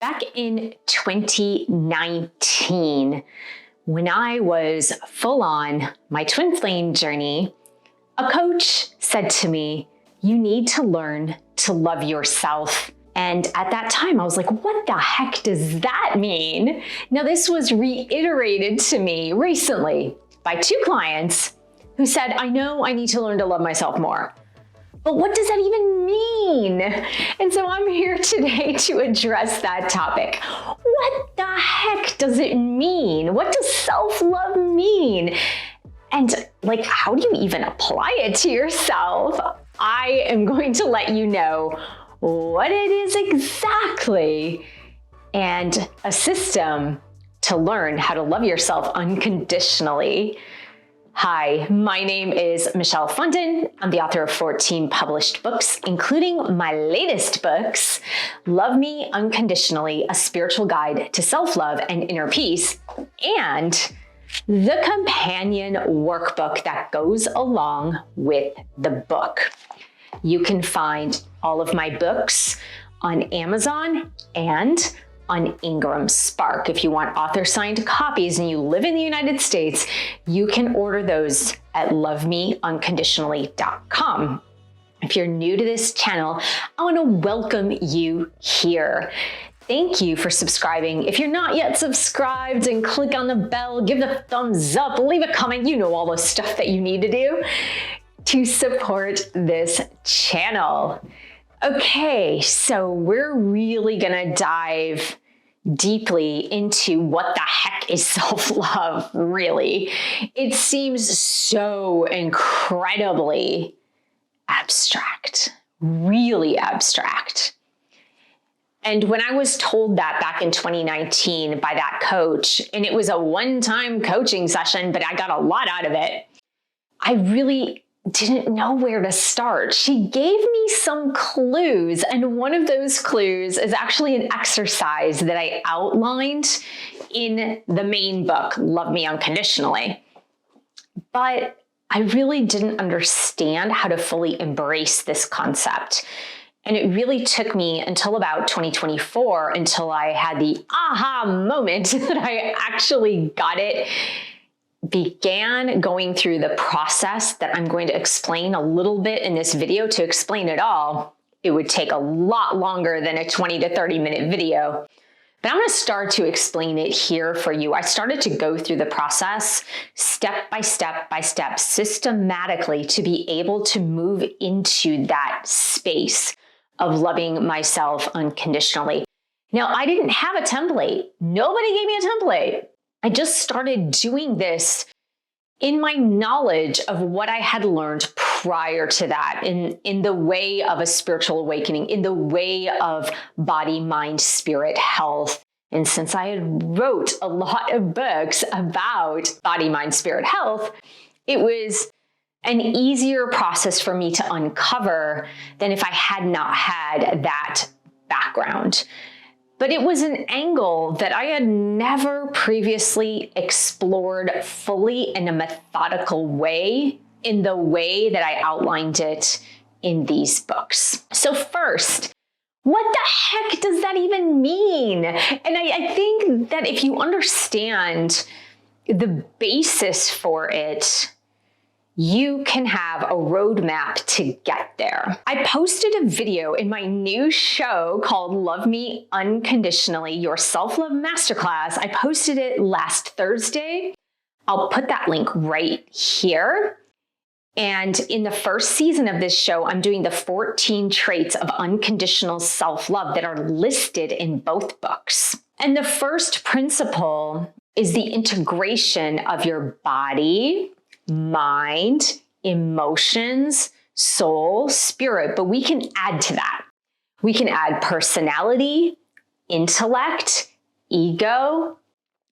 Back in 2019, when I was full on my twin flame journey, a coach said to me, you need to learn to love yourself. And at that time, I was like, what the heck does that mean? Now, this was reiterated to me recently by two clients who said, I know I need to learn to love myself more. But what does that even mean? And so I'm here today to address that topic. What the heck does it mean? What does self-love mean? And how do you even apply it to yourself? I am going to let you know what it is exactly and a system to learn how to love yourself unconditionally. Hi, my name is Michelle Fondin. I'm the author of 14 published books, including my latest books, Love Me Unconditionally, A Spiritual Guide to Self-Love and Inner Peace, and the companion workbook that goes along with the book. You can find all of my books on Amazon and on Ingram Spark. If you want author-signed copies and you live in the United States, you can order those at lovemeunconditionally.com. If you're new to this channel, I want to welcome you here. Thank you for subscribing. If you're not yet subscribed, and click on the bell, give the thumbs up, leave a comment, you know all the stuff that you need to do to support this channel. Okay, so we're really gonna dive deeply into what the heck is self-love, really. It seems so incredibly abstract, really abstract. And when I was told that back in 2019 by that coach, and it was a one-time coaching session, but I got a lot out of it, I really didn't know where to start. She gave me some clues, and one of those clues is actually an exercise that I outlined in the main book, Love Me Unconditionally. But I really didn't understand how to fully embrace this concept. And it really took me until about 2024 until I had the aha moment that I actually got it. Began going through the process that I'm going to explain a little bit in this video. To explain it all, it would take a lot longer than a 20 to 30 minute video. But I'm going to start to explain it here for you. I started to go through the process step by step by step, systematically, to be able to move into that space of loving myself unconditionally. Now, I didn't have a template. Nobody gave me a template. I just started doing this in my knowledge of what I had learned prior to that, in the way of a spiritual awakening, in the way of body, mind, spirit health. And since I had wrote a lot of books about body, mind, spirit health, it was an easier process for me to uncover than if I had not had that background. But it was an angle that I had never previously explored fully in a methodical way, in the way that I outlined it in these books. So first, what the heck does that even mean? And I think that if you understand the basis for it, you can have a roadmap to get there. I posted a video in my new show called Love Me Unconditionally, Your Self-Love Masterclass. I posted it last Thursday. I'll put that link right here. And in the first season of this show, I'm doing the 14 traits of unconditional self-love that are listed in both books. And the first principle is the integration of your body, mind, emotions, soul, spirit, but we can add to that. We can add personality, intellect, ego.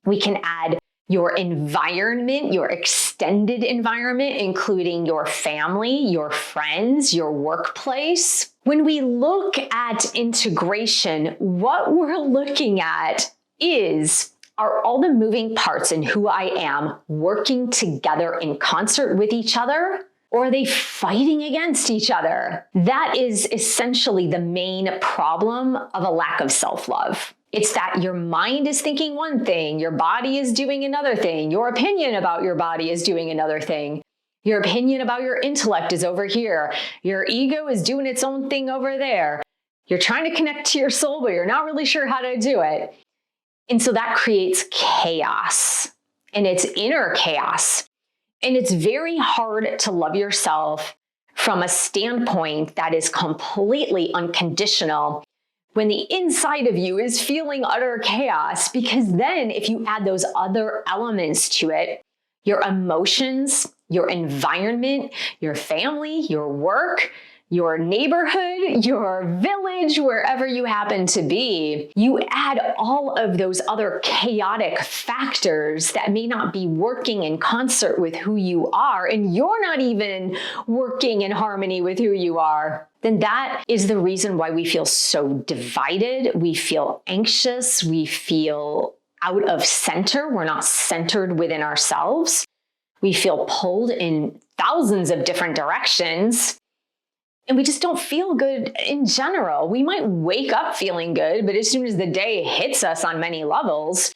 We can add your environment, your extended environment, including your family, your friends, your workplace. When we look at integration, what we're looking at are all the moving parts in who I am working together in concert with each other, or are they fighting against each other? That is essentially the main problem of a lack of self-love. It's that your mind is thinking one thing, your body is doing another thing, your opinion about your body is doing another thing. Your opinion about your intellect is over here. Your ego is doing its own thing over there. You're trying to connect to your soul, but you're not really sure how to do it. And so that creates chaos, and it's inner chaos. And it's very hard to love yourself from a standpoint that is completely unconditional when the inside of you is feeling utter chaos, because then if you add those other elements to it, your emotions, your environment, your family, your work, your neighborhood, your village, wherever you happen to be, you add all of those other chaotic factors that may not be working in concert with who you are, and you're not even working in harmony with who you are, then that is the reason why we feel so divided. We feel anxious. We feel out of center. We're not centered within ourselves. We feel pulled in thousands of different directions. And we just don't feel good in general. We might wake up feeling good, but as soon as the day hits us on many levels,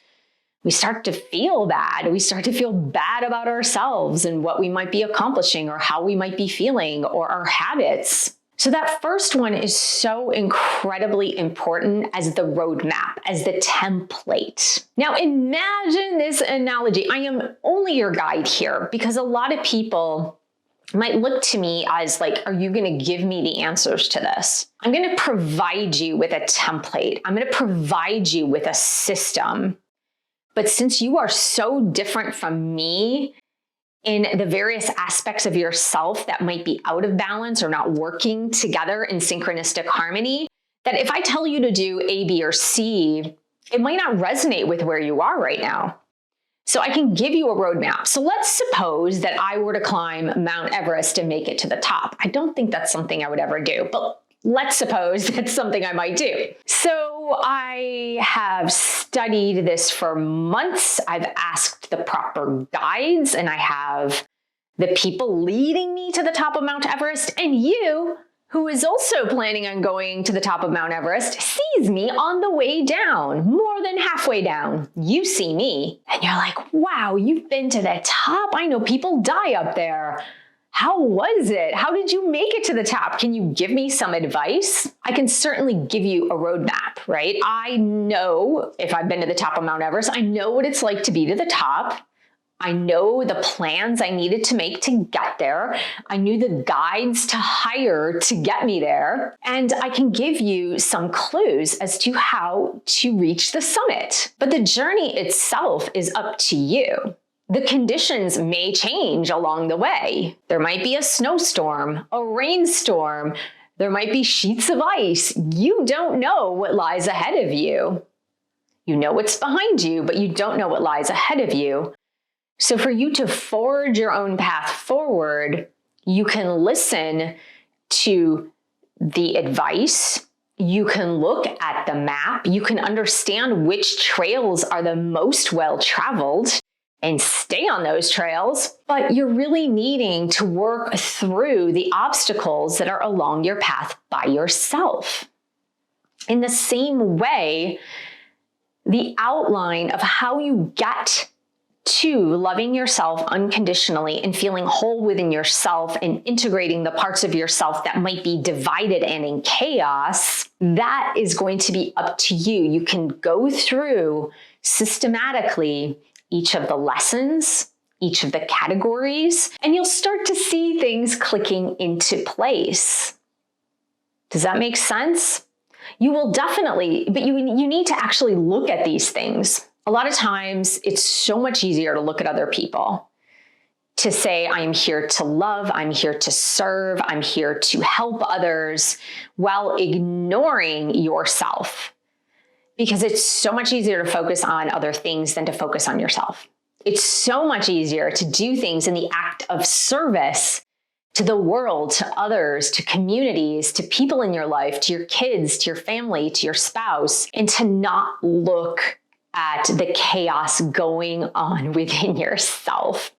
we start to feel bad. We start to feel bad about ourselves and what we might be accomplishing or how we might be feeling or our habits. So that first one is so incredibly important as the roadmap, as the template. Now imagine this analogy. I am only your guide here because a lot of people might look to me as like, are you going to give me the answers to this? I'm going to provide you with a template. I'm going to provide you with a system. But since you are so different from me in the various aspects of yourself that might be out of balance or not working together in synchronistic harmony, that if I tell you to do A, B, or C, it might not resonate with where you are right now. So I can give you a roadmap. So let's suppose that I were to climb Mount Everest and make it to the top. I don't think that's something I would ever do, but let's suppose that's something I might do. So I have studied this for months. I've asked the proper guides, and I have the people leading me to the top of Mount Everest, and you, who is also planning on going to the top of Mount Everest, sees me on the way down, more than halfway down. You see me, and you're like, wow, you've been to the top. I know people die up there. How was it? How did you make it to the top? Can you give me some advice? I can certainly give you a roadmap, right? I know if I've been to the top of Mount Everest, I know what it's like to be to the top. I know the plans I needed to make to get there. I knew the guides to hire to get me there. And I can give you some clues as to how to reach the summit. But the journey itself is up to you. The conditions may change along the way. There might be a snowstorm, a rainstorm. There might be sheets of ice. You don't know what lies ahead of you. You know what's behind you, but you don't know what lies ahead of you. So for you to forge your own path forward, you can listen to the advice, you can look at the map, you can understand which trails are the most well-traveled and stay on those trails, but you're really needing to work through the obstacles that are along your path by yourself. In the same way, the outline of how you get to loving yourself unconditionally and feeling whole within yourself and integrating the parts of yourself that might be divided and in chaos, that is going to be up to you. You can go through systematically each of the lessons, each of the categories, and you'll start to see things clicking into place. Does that make sense? You will definitely, but you need to actually look at these things. A lot of times it's so much easier to look at other people, to say, I'm here to love, I'm here to serve, I'm here to help others, while ignoring yourself. Because it's so much easier to focus on other things than to focus on yourself. It's so much easier to do things in the act of service to the world, to others, to communities, to people in your life, to your kids, to your family, to your spouse, and to not look at the chaos going on within yourself.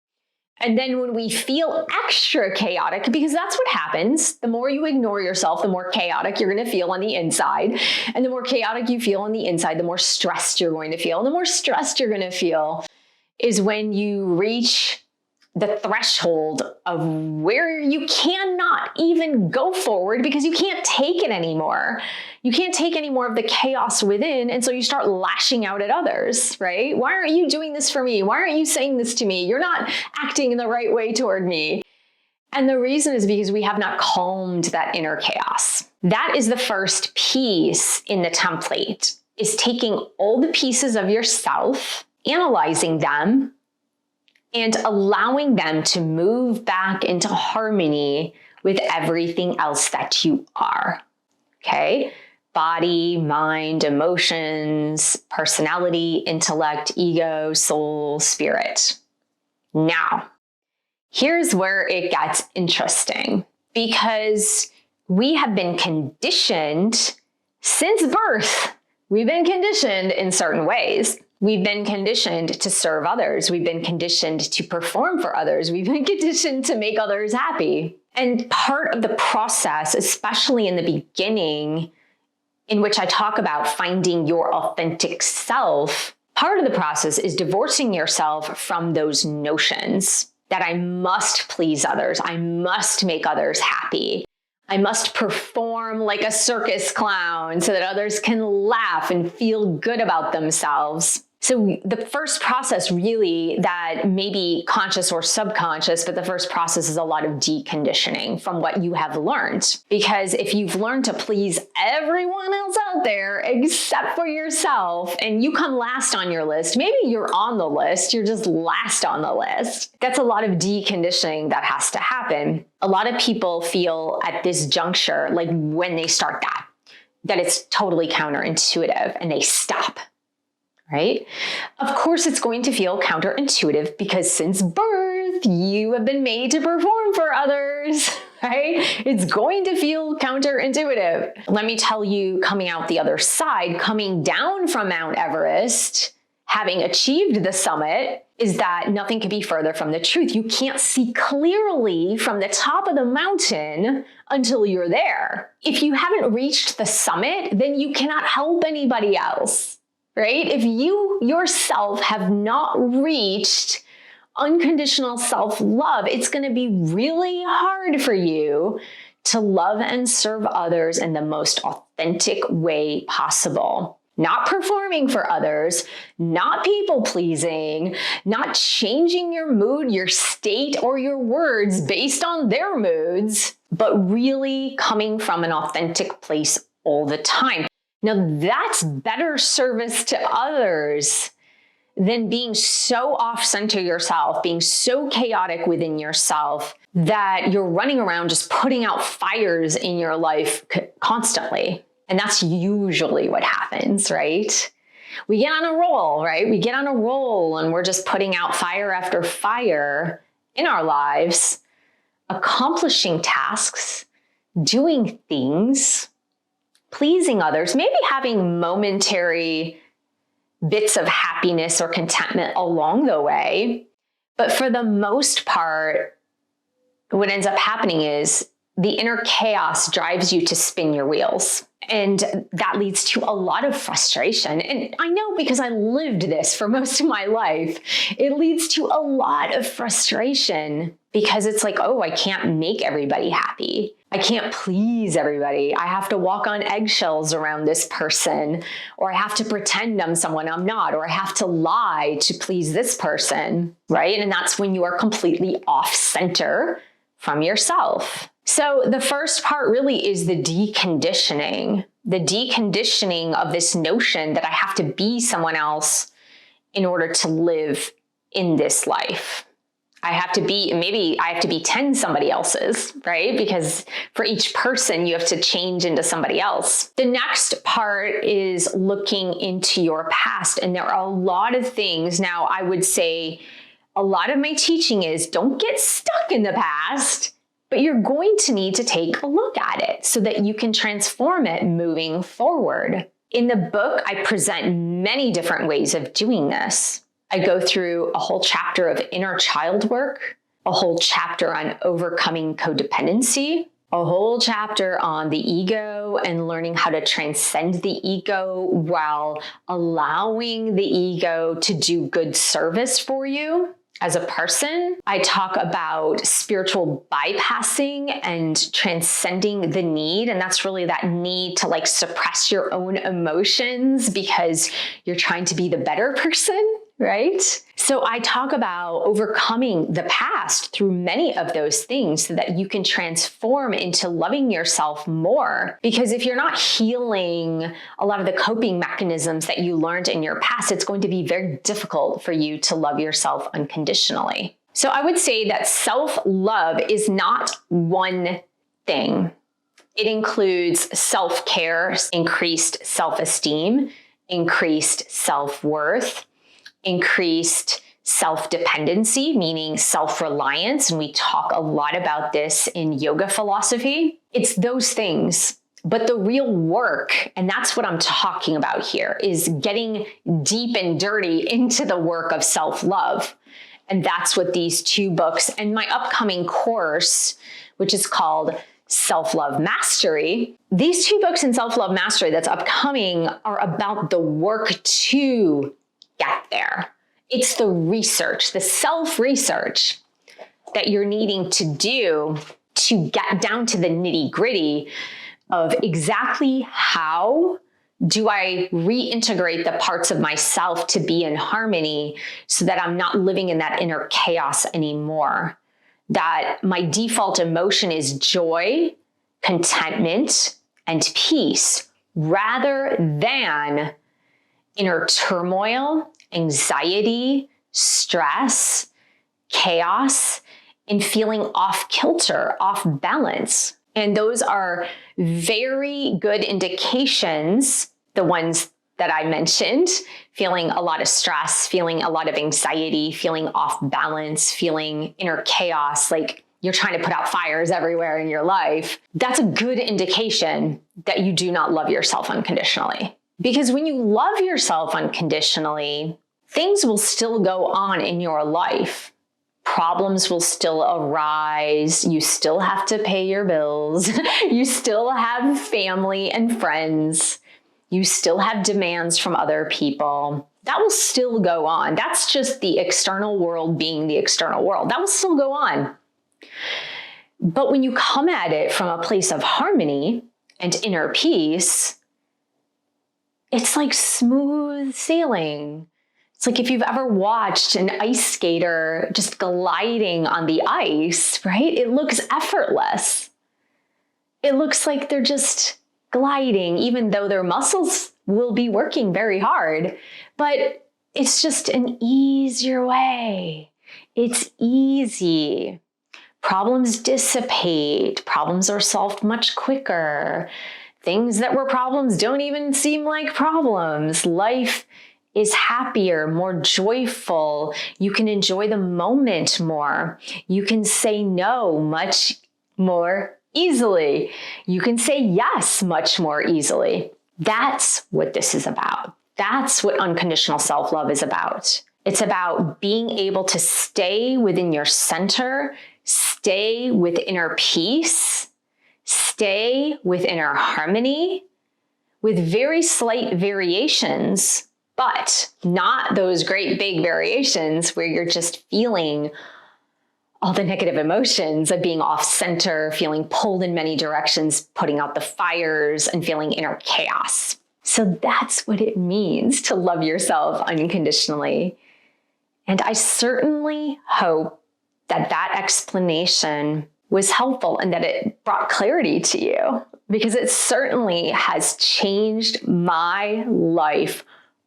And then when we feel extra chaotic, because that's what happens, the more you ignore yourself, the more chaotic you're going to feel on the inside. And the more chaotic you feel on the inside, the more stressed you're going to feel. And the more stressed you're going to feel is when you reach the threshold of where you cannot even go forward because you can't take it anymore. You can't take any more of the chaos within. And so you start lashing out at others, right? Why aren't you doing this for me? Why aren't you saying this to me? You're not acting in the right way toward me. And the reason is because we have not calmed that inner chaos. That is the first piece in the template, is taking all the pieces of yourself, analyzing them, and allowing them to move back into harmony with everything else that you are, okay? Body, mind, emotions, personality, intellect, ego, soul, spirit. Now, here's where it gets interesting, because we have been conditioned since birth. We've been conditioned in certain ways. We've been conditioned to serve others. We've been conditioned to perform for others. We've been conditioned to make others happy. And part of the process, especially in the beginning, in which I talk about finding your authentic self, part of the process is divorcing yourself from those notions that I must please others. I must make others happy. I must perform like a circus clown so that others can laugh and feel good about themselves. So the first process really, that may be conscious or subconscious, but the first process is a lot of deconditioning from what you have learned. Because if you've learned to please everyone else out there except for yourself, and you come last on your list, maybe you're on the list, you're just last on the list. That's a lot of deconditioning that has to happen. A lot of people feel at this juncture, like when they start that it's totally counterintuitive and they stop. Right? Of course, it's going to feel counterintuitive because since birth, you have been made to perform for others, right? It's going to feel counterintuitive. Let me tell you, coming out the other side, coming down from Mount Everest, having achieved the summit, is that nothing could be further from the truth. You can't see clearly from the top of the mountain until you're there. If you haven't reached the summit, then you cannot help anybody else. Right? If you yourself have not reached unconditional self-love, it's going to be really hard for you to love and serve others in the most authentic way possible. Not performing for others, not people-pleasing, not changing your mood, your state, or your words based on their moods, but really coming from an authentic place all the time. Now, that's better service to others than being so off-center yourself, being so chaotic within yourself that you're running around just putting out fires in your life constantly. And that's usually what happens, right? We get on a roll, right? We get on a roll and we're just putting out fire after fire in our lives, accomplishing tasks, doing things, pleasing others, maybe having momentary bits of happiness or contentment along the way. But for the most part, what ends up happening is the inner chaos drives you to spin your wheels. And that leads to a lot of frustration. And I know because I lived this for most of my life, it leads to a lot of frustration because it's like, oh, I can't make everybody happy. I can't please everybody. I have to walk on eggshells around this person, or I have to pretend I'm someone I'm not, or I have to lie to please this person, right? And that's when you are completely off center from yourself. So the first part really is the deconditioning of this notion that I have to be someone else in order to live in this life. Maybe I have to be 10 somebody else's, right? Because for each person, you have to change into somebody else. The next part is looking into your past. And there are a lot of things. Now, I would say a lot of my teaching is don't get stuck in the past, but you're going to need to take a look at it so that you can transform it moving forward. In the book, I present many different ways of doing this. I go through a whole chapter of inner child work, a whole chapter on overcoming codependency, a whole chapter on the ego and learning how to transcend the ego while allowing the ego to do good service for you as a person. I talk about spiritual bypassing and transcending the need. And that's really that need to like suppress your own emotions because you're trying to be the better person, right? So I talk about overcoming the past through many of those things so that you can transform into loving yourself more. Because if you're not healing a lot of the coping mechanisms that you learned in your past, it's going to be very difficult for you to love yourself unconditionally. So I would say that self-love is not one thing. It includes self-care, increased self-esteem, increased self-worth, increased self-dependency, meaning self-reliance. And we talk a lot about this in yoga philosophy. It's those things. But the real work, and that's what I'm talking about here, is getting deep and dirty into the work of self-love. And that's what these two books and my upcoming course, which is called Self-Love Mastery. These two books in Self-Love Mastery that's upcoming are about the work to get there. It's the research, the self-research that you're needing to do to get down to the nitty-gritty of exactly how do I reintegrate the parts of myself to be in harmony so that I'm not living in that inner chaos anymore. That my default emotion is joy, contentment, and peace rather than inner turmoil, anxiety, stress, chaos, and feeling off kilter, off balance. And those are very good indications, the ones that I mentioned, feeling a lot of stress, feeling a lot of anxiety, feeling off balance, feeling inner chaos, like you're trying to put out fires everywhere in your life. That's a good indication that you do not love yourself unconditionally. Because when you love yourself unconditionally, things will still go on in your life. Problems will still arise. You still have to pay your bills. You still have family and friends. You still have demands from other people. That will still go on. That's just the external world being the external world. That will still go on. But when you come at it from a place of harmony and inner peace, it's like smooth sailing. It's like if you've ever watched an ice skater just gliding on the ice, right? It looks effortless. It looks like they're just gliding, even though their muscles will be working very hard. But it's just an easier way. It's easy. Problems dissipate. Problems are solved much quicker. Things that were problems don't even seem like problems. Life is happier, more joyful. You can enjoy the moment more. You can say no much more easily. You can say yes much more easily. That's what this is about. That's what unconditional self-love is about. It's about being able to stay within your center, stay with inner peace, stay with inner harmony with very slight variations, but not those great big variations where you're just feeling all the negative emotions of being off center, feeling pulled in many directions, putting out the fires and feeling inner chaos. So that's what it means to love yourself unconditionally. And I certainly hope that that explanation was helpful and that it brought clarity to you, because it certainly has changed my life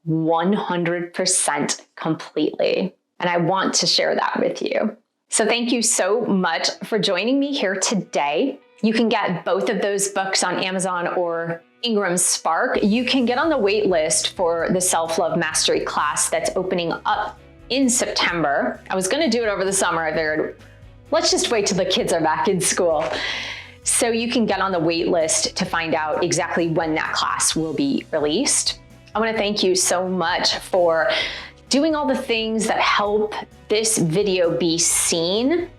100% completely. And I want to share that with you. So thank you so much for joining me here today. You can get both of those books on Amazon or Ingram Spark. You can get on the wait list for the Self-Love Mastery class that's opening up in September. I was going to do it over the summer. I figured, let's just wait till the kids are back in school. So you can get on the wait list to find out exactly when that class will be released. I want to thank you so much for doing all the things that help this video be seen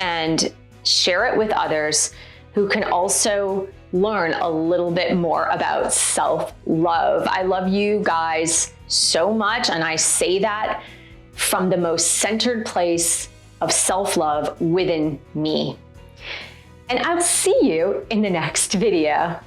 and share it with others who can also learn a little bit more about self-love. I love you guys so much, and I say that from the most centered place of self-love within me. And I'll see you in the next video.